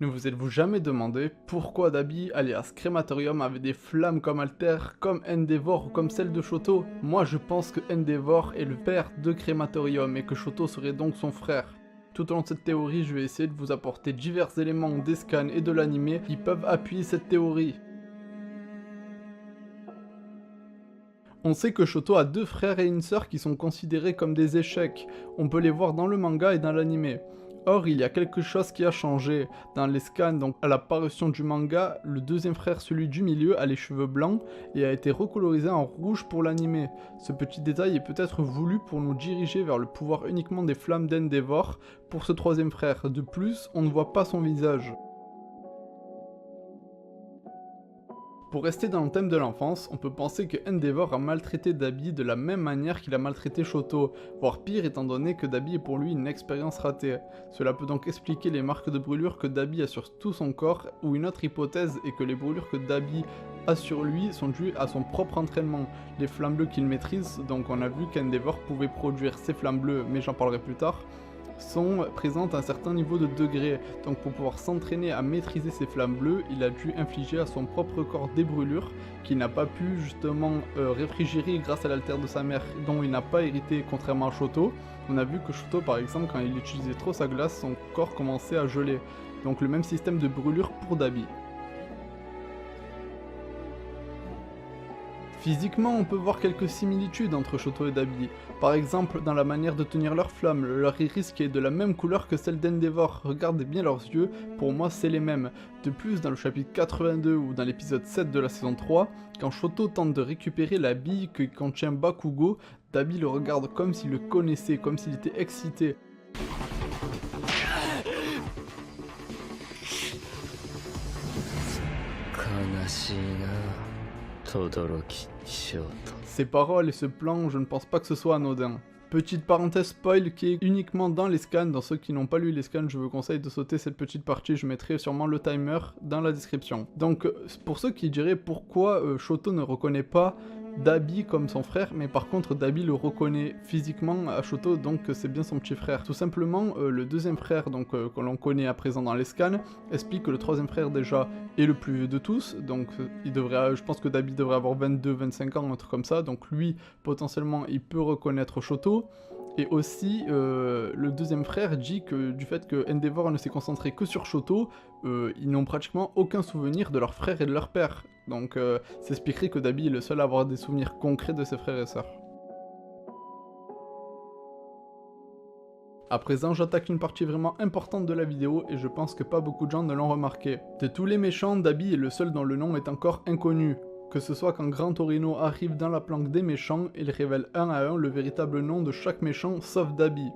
Ne vous êtes-vous jamais demandé pourquoi Dabi, alias Crématorium, avait des flammes comme alter, comme Endeavor ou comme celle de Shoto? Moi je pense que Endeavor est le père de Crématorium et que Shoto serait donc son frère. Tout au long de cette théorie, je vais essayer de vous apporter divers éléments des scans et de l'anime qui peuvent appuyer cette théorie. On sait que Shoto a deux frères et une sœur qui sont considérés comme des échecs. On peut les voir dans le manga et dans l'anime. Or, il y a quelque chose qui a changé. Dans les scans, donc à la parution du manga, le deuxième frère, celui du milieu, a les cheveux blancs et a été recolorisé en rouge pour l'anime. Ce petit détail est peut-être voulu pour nous diriger vers le pouvoir uniquement des flammes d'Endeavor pour ce troisième frère. De plus, on ne voit pas son visage. Pour rester dans le thème de l'enfance, on peut penser que Endeavor a maltraité Dabi de la même manière qu'il a maltraité Shoto, voire pire étant donné que Dabi est pour lui une expérience ratée. Cela peut donc expliquer les marques de brûlure que Dabi a sur tout son corps, ou une autre hypothèse est que les brûlures que Dabi a sur lui sont dues à son propre entraînement. Les flammes bleues qu'il maîtrise, donc on a vu qu'Endeavor pouvait produire ces flammes bleues, mais j'en parlerai plus tard, sont présentes à un certain niveau de degré, donc pour pouvoir s'entraîner à maîtriser ces flammes bleues, il a dû infliger à son propre corps des brûlures qu'il n'a pas pu justement réfrigérer grâce à l'altère de sa mère, dont il n'a pas hérité contrairement à Shoto. On a vu que Shoto par exemple, quand il utilisait trop sa glace, son corps commençait à geler, donc le même système de brûlure pour Dabi. Physiquement, on peut voir quelques similitudes entre Shoto et Dabi. Par exemple, dans la manière de tenir leur flamme, leur iris qui est de la même couleur que celle d'Endeavor. Regardez bien leurs yeux, pour moi c'est les mêmes. De plus, dans le chapitre 82 ou dans l'épisode 7 de la saison 3, quand Shoto tente de récupérer la bille que contient Bakugo, Dabi le regarde comme s'il le connaissait, comme s'il était excité. Ces paroles et ce plan, je ne pense pas que ce soit anodin. Petite parenthèse spoil qui est uniquement dans les scans, dans ceux qui n'ont pas lu les scans, je vous conseille de sauter cette petite partie, je mettrai sûrement le timer dans la description. Donc pour ceux qui diraient pourquoi Shoto ne reconnaît pas Dabi comme son frère, mais par contre Dabi le reconnaît physiquement à Shoto, donc c'est bien son petit frère. Tout simplement, le deuxième frère donc que l'on connaît à présent dans les scans, explique que le troisième frère déjà est le plus vieux de tous, donc je pense que Dabi devrait avoir 22-25 ans, un truc comme ça, donc lui potentiellement il peut reconnaître Shoto. Et aussi, le deuxième frère dit que du fait que Endeavor ne s'est concentré que sur Shoto, ils n'ont pratiquement aucun souvenir de leur frère et de leur père. Donc ça expliquerait que Dabi est le seul à avoir des souvenirs concrets de ses frères et sœurs. À présent, j'attaque une partie vraiment importante de la vidéo et je pense que pas beaucoup de gens ne l'ont remarqué. De tous les méchants, Dabi est le seul dont le nom est encore inconnu. Que ce soit quand Gran Torino arrive dans la planque des méchants, il révèle un à un le véritable nom de chaque méchant sauf Dabi.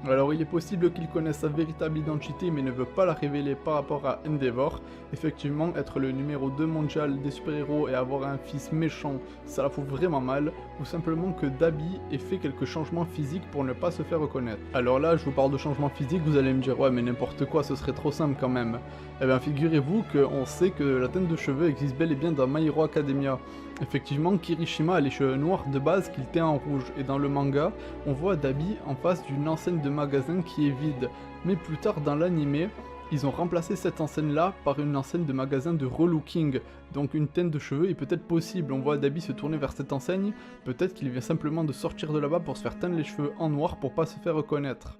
Alors il est possible qu'il connaisse sa véritable identité mais ne veut pas la révéler par rapport à Endeavor. Effectivement, être le numéro 2 mondial des super-héros et avoir un fils méchant, ça la fout vraiment mal, ou simplement que Dabi ait fait quelques changements physiques pour ne pas se faire reconnaître. Alors là, je vous parle de changements physiques, vous allez me dire « Ouais mais n'importe quoi, ce serait trop simple quand même ». Eh bien figurez-vous qu'on sait que la teinte de cheveux existe bel et bien dans My Hero Academia. Effectivement, Kirishima a les cheveux noirs de base qu'il teint en rouge, et dans le manga, on voit Dabi en face d'une enseigne de magasin qui est vide. Mais plus tard dans l'anime, ils ont remplacé cette enseigne-là par une enseigne de magasin de relooking, donc une teinte de cheveux est peut-être possible. On voit Dabi se tourner vers cette enseigne, peut-être qu'il vient simplement de sortir de là-bas pour se faire teindre les cheveux en noir pour pas se faire reconnaître.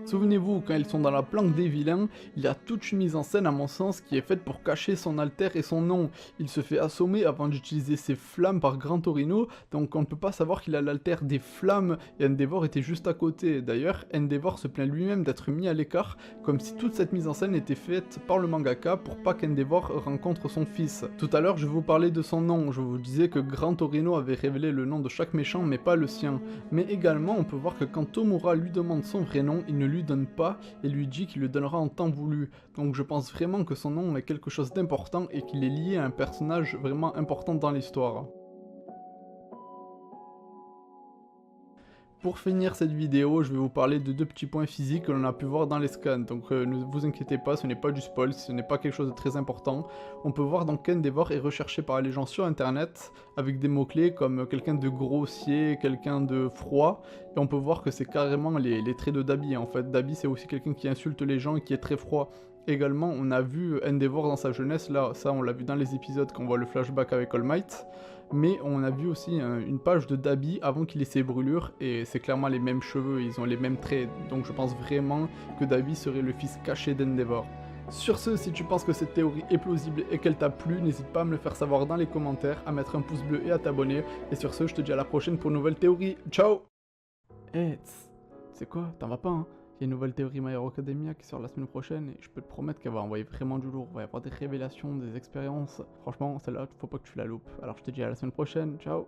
Souvenez-vous, quand ils sont dans la planque des vilains, il y a toute une mise en scène à mon sens qui est faite pour cacher son alter et son nom. Il se fait assommer avant d'utiliser ses flammes par Gran Torino, donc on ne peut pas savoir qu'il a l'alter des flammes et Endeavor était juste à côté. D'ailleurs, Endeavor se plaint lui-même d'être mis à l'écart, comme si toute cette mise en scène était faite par le mangaka pour pas qu'Endeavor rencontre son fils. Tout à l'heure, je vous parlais de son nom, je vous disais que Gran Torino avait révélé le nom de chaque méchant mais pas le sien. Mais également, on peut voir que quand Tomura lui demande son vrai nom, il ne lui donne pas et lui dit qu'il le donnera en temps voulu. Donc je pense vraiment que son nom est quelque chose d'important et qu'il est lié à un personnage vraiment important dans l'histoire. Pour finir cette vidéo, je vais vous parler de 2 petits points physiques que l'on a pu voir dans les scans. Donc ne vous inquiétez pas, ce n'est pas du spoil, ce n'est pas quelque chose de très important. On peut voir donc qu'Endeavor est recherché par les gens sur internet avec des mots-clés comme quelqu'un de grossier, quelqu'un de froid. Et on peut voir que c'est carrément les traits de Dabi en fait. Dabi c'est aussi quelqu'un qui insulte les gens et qui est très froid. Également, on a vu Endeavor dans sa jeunesse, là, ça on l'a vu dans les épisodes quand on voit le flashback avec All Might, mais on a vu aussi une page de Dabi avant qu'il ait ses brûlures, et c'est clairement les mêmes cheveux, ils ont les mêmes traits, donc je pense vraiment que Dabi serait le fils caché d'Endeavor. Sur ce, si tu penses que cette théorie est plausible et qu'elle t'a plu, n'hésite pas à me le faire savoir dans les commentaires, à mettre un pouce bleu et à t'abonner, et sur ce, je te dis à la prochaine pour une nouvelle théorie, ciao. Eh, c'est quoi, t'en vas pas hein? Il y a une nouvelle théorie My Hero Academia qui sort la semaine prochaine et je peux te promettre qu'elle va envoyer vraiment du lourd. Il va y avoir des révélations, des expériences. Franchement, celle-là, faut pas que tu la loupes. Alors je te dis à la semaine prochaine, ciao!